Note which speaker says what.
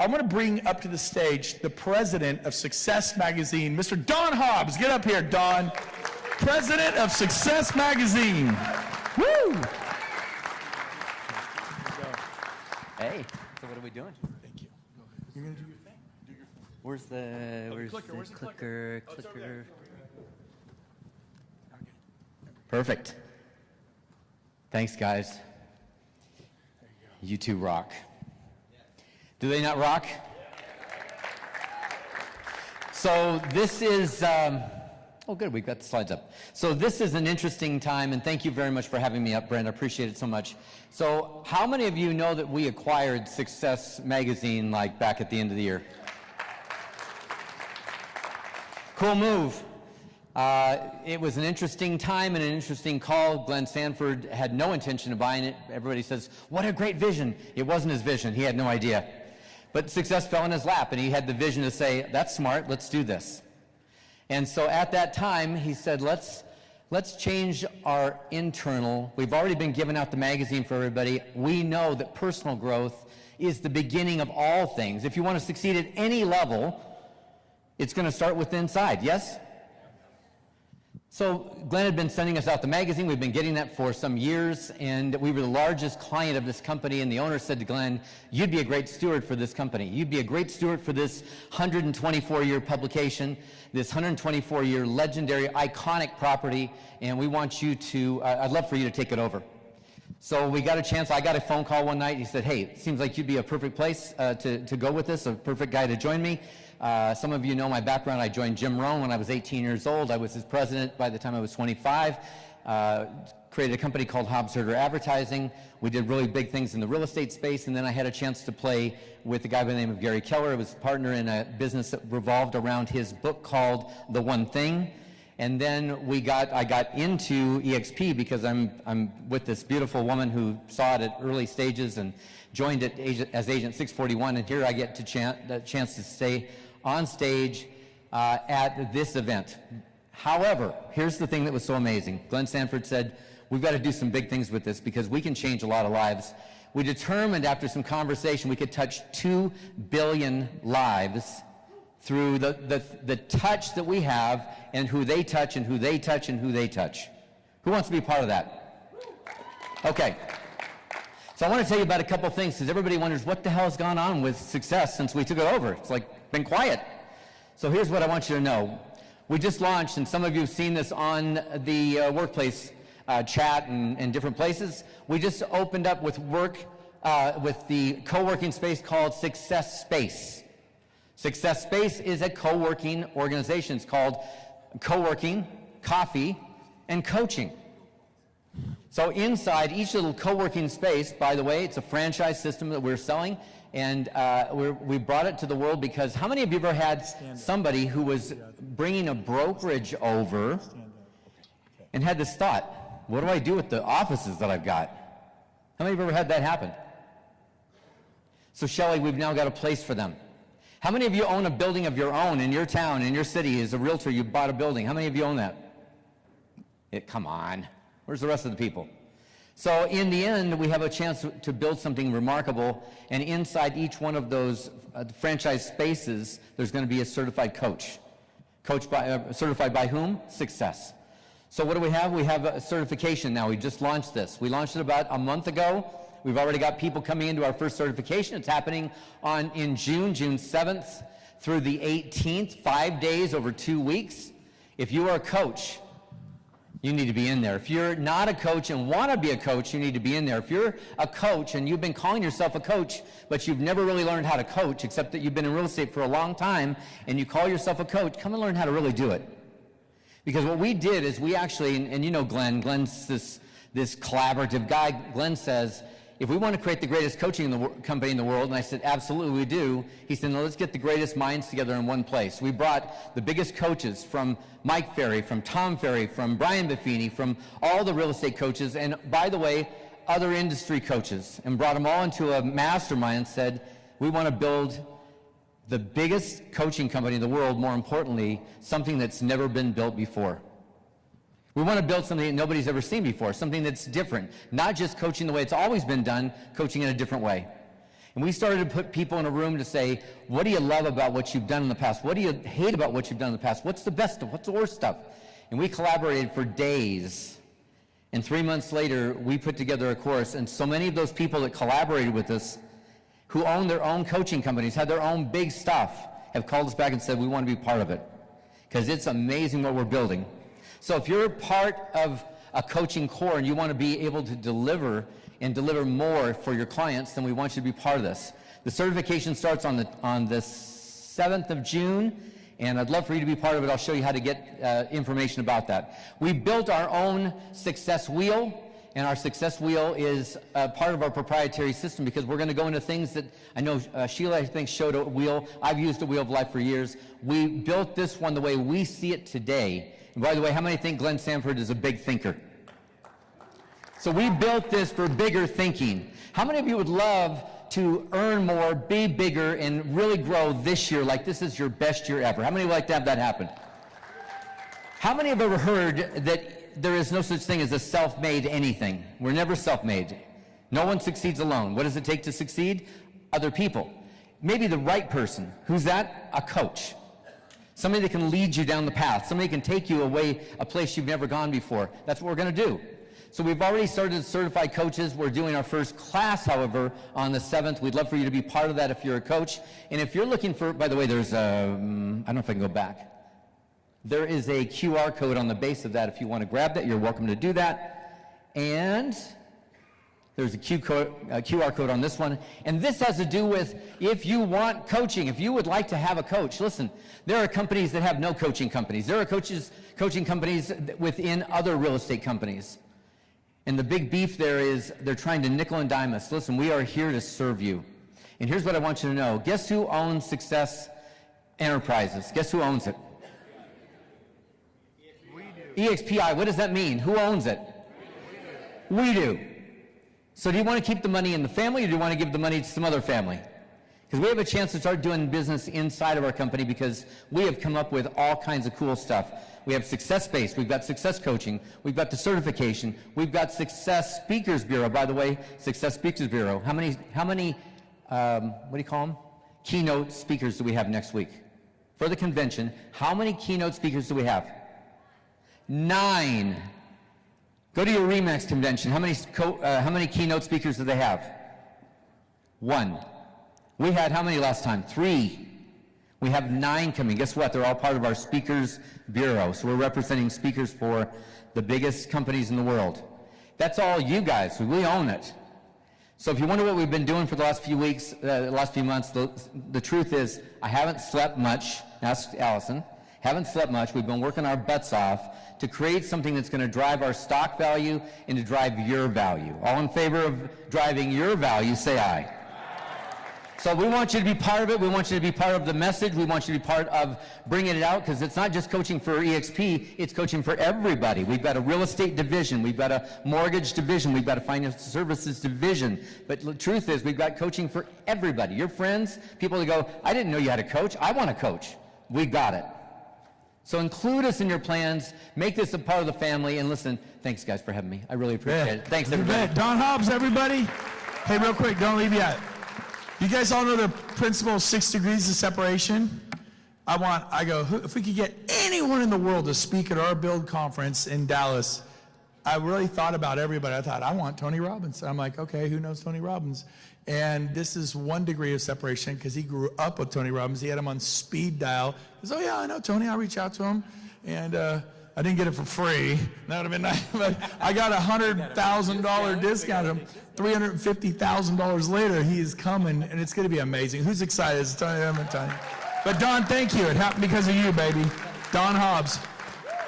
Speaker 1: I'm going to bring up to the stage the president of Success Magazine, Mr. Don Hobbs. Get up here, Don. President of Success Magazine. Woo!
Speaker 2: Hey, so what are we doing?
Speaker 1: Thank you. You're going to do your thing.
Speaker 2: Where's the
Speaker 1: clicker? Where's the
Speaker 2: clicker?
Speaker 1: Oh, it's over there. Okay.
Speaker 2: Perfect. Thanks, guys. You two rock. Do they not rock? So this is, oh good, we've got the slides up. So this is an interesting time, and thank you very much for having me up, Brent. I appreciate it so much. So how many of you know that we acquired Success Magazine like back at the end of the year? Cool move. It was an interesting time and an interesting call. Glenn Sanford had no intention of buying it. Everybody says, what a great vision. It wasn't his vision. He had no idea. But success fell in his lap, and he had the vision to say, that's smart, let's do this. And so at that time, he said, let's change our internal. We've already been giving out the magazine for everybody. We know that personal growth is the beginning of all things. If you want to succeed at any level, it's going to start with inside, yes? So Glenn had been sending us out the magazine. We've been getting that for some years, and we were the largest client of this company, and the owner said to Glenn, you'd be a great steward for this company. You'd be a great steward for this 124-year publication, this 124-year legendary, iconic property, and we want you to, I'd love for you to take it over. So we got a chance. I got a phone call one night. He said, hey, it seems like you'd be a perfect place to go with this, a perfect guy to join me. Some of you know my background. I joined Jim Rohn when I was 18 years old. I was his president by the time I was 25. Created a company called Hobbs Advertising. We did really big things in the real estate space, and then I had a chance to play with a guy by the name of Gary Keller. I was a partner in a business that revolved around his book called The One Thing. And then I got into EXP because I'm with this beautiful woman who saw it at early stages and joined it as Agent 641, and here I get the chance to stay on stage at this event. However, here's the thing that was so amazing. Glenn Sanford said, we've got to do some big things with this because we can change a lot of lives. We determined after some conversation we could touch 2 billion lives through the touch that we have and who they touch and who they touch and who they touch. Who wants to be part of that? Okay. So I want to tell you about a couple things because everybody wonders what the hell has gone on with Success since we took it over. It's like been quiet. So here's what I want you to know. We just launched, and some of you have seen this on the workplace chat and different places. We just opened up with the co-working space called Success Space. Success Space is a co-working organization. It's called co-working, coffee, and coaching. So inside each little co-working space, by the way, it's a franchise system that we're selling, and we brought it to the world because how many of you ever had somebody who was bringing a brokerage over and had this thought, what do I do with the offices that I've got? How many of you ever had that happen? So Shelley, we've now got a place for them. How many of you own a building of your own in your town, in your city? As a realtor, you bought a building. How many of you own that? Come on. Where's the rest of the people? So in the end, we have a chance to build something remarkable, and inside each one of those franchise spaces, there's going to be a certified coach. Certified by whom? Success. So what do we have? We have a certification now. We just launched this. We launched it about a month ago. We've already got people coming into our first certification. It's happening in June 7th through the 18th, 5 days over 2 weeks. If you are a coach, you need to be in there. If you're not a coach and want to be a coach, you need to be in there. If you're a coach and you've been calling yourself a coach, but you've never really learned how to coach, except that you've been in real estate for a long time, and you call yourself a coach, come and learn how to really do it. Because what we did is we actually, and you know Glenn's this collaborative guy. Glenn says, if we want to create the greatest coaching company in the world, and I said, absolutely we do. He said, no, let's get the greatest minds together in one place. We brought the biggest coaches from Mike Ferry, from Tom Ferry, from Brian Buffini, from all the real estate coaches, and by the way, other industry coaches, and brought them all into a mastermind and said, we want to build the biggest coaching company in the world, more importantly, something that's never been built before. We want to build something that nobody's ever seen before, something that's different, not just coaching the way it's always been done, coaching in a different way. And we started to put people in a room to say, what do you love about what you've done in the past? What do you hate about what you've done in the past? What's the best stuff? What's the worst stuff? And we collaborated for days. And 3 months later, we put together a course. And so many of those people that collaborated with us, who own their own coaching companies, had their own big stuff, have called us back and said, we want to be part of it. Because it's amazing what we're building. So if you're part of a coaching core and you want to be able to deliver and deliver more for your clients, then we want you to be part of this. The certification starts on the 7th of June, and I'd love for you to be part of it. I'll show you how to get information about that. We built our own success wheel, and our success wheel is part of our proprietary system because we're going to go into things that I know Sheila, I think, showed a wheel. I've used a Wheel of Life for years. We built this one the way we see it today. And by the way, how many think Glenn Sanford is a big thinker? So we built this for bigger thinking. How many of you would love to earn more, be bigger, and really grow this year like this is your best year ever? How many would like to have that happen? How many have ever heard that there is no such thing as a self-made anything? We're never self-made. No one succeeds alone. What does it take to succeed? Other people. Maybe the right person. Who's that? A coach. Somebody that can lead you down the path. Somebody can take you away a place you've never gone before. That's what we're going to do. So we've already started to certify coaches. We're doing our first class, however, on the 7th. We'd love for you to be part of that if you're a coach. And if you're looking for, by the way, there's a, I don't know if I can go back. There is a QR code on the base of that. If you want to grab that, you're welcome to do that. And there's a QR code on this one. And this has to do with if you want coaching, if you would like to have a coach. Listen, there are companies that have no coaching companies. There are coaching companies within other real estate companies. And the big beef there is they're trying to nickel and dime us. Listen, we are here to serve you. And here's what I want you to know. Guess who owns Success Enterprises? Guess who owns it? We do. EXPI, what does that mean? Who owns it? We do. So do you want to keep the money in the family, or do you want to give the money to some other family? Because we have a chance to start doing business inside of our company because we have come up with all kinds of cool stuff. We have Success-Based, we've got Success Coaching, we've got the certification, we've got Success Speakers Bureau. By the way, Success Speakers Bureau, how many what do you call them? Keynote speakers do we have next week? For the convention, how many keynote speakers do we have? 9. Go to your RE/MAX convention. How many keynote speakers do they have? 1. We had how many last time? 3. We have 9 coming. Guess what? They're all part of our Speakers Bureau. So we're representing speakers for the biggest companies in the world. That's all you guys. We own it. So if you wonder what we've been doing for the last few weeks, the last few months, the truth is I haven't slept much. Ask Allison. Haven't slept much. We've been working our butts off to create something that's going to drive our stock value and to drive your value. All in favor of driving your value, say aye. So we want you to be part of it. We want you to be part of the message. We want you to be part of bringing it out because it's not just coaching for EXP, it's coaching for everybody. We've got a real estate division. We've got a mortgage division. We've got a financial services division. But the truth is we've got coaching for everybody. Your friends, people that go, I didn't know you had a coach. I want a coach. We got it. So include us in your plans. Make this a part of the family. And listen, thanks, guys, for having me. I really appreciate it. Thanks, everybody.
Speaker 1: Don Hobbs, everybody. Hey, real quick, don't leave yet. You guys all know the principle of 6 degrees of separation? If we could get anyone in the world to speak at our Build conference in Dallas, I really thought about everybody. I thought, I want Tony Robbins. I'm like, okay, who knows Tony Robbins? And this is 1 degree of separation because he grew up with Tony Robbins. He had him on speed dial. He goes, oh yeah, I know Tony. I'll reach out to him. And I didn't get it for free. That would have been nice. But I got a $100,000 discount on him. $350,000 later, he is coming, and it's going to be amazing. Who's excited? It's Tony. But Don, thank you. It happened because of you, baby. Don Hobbs.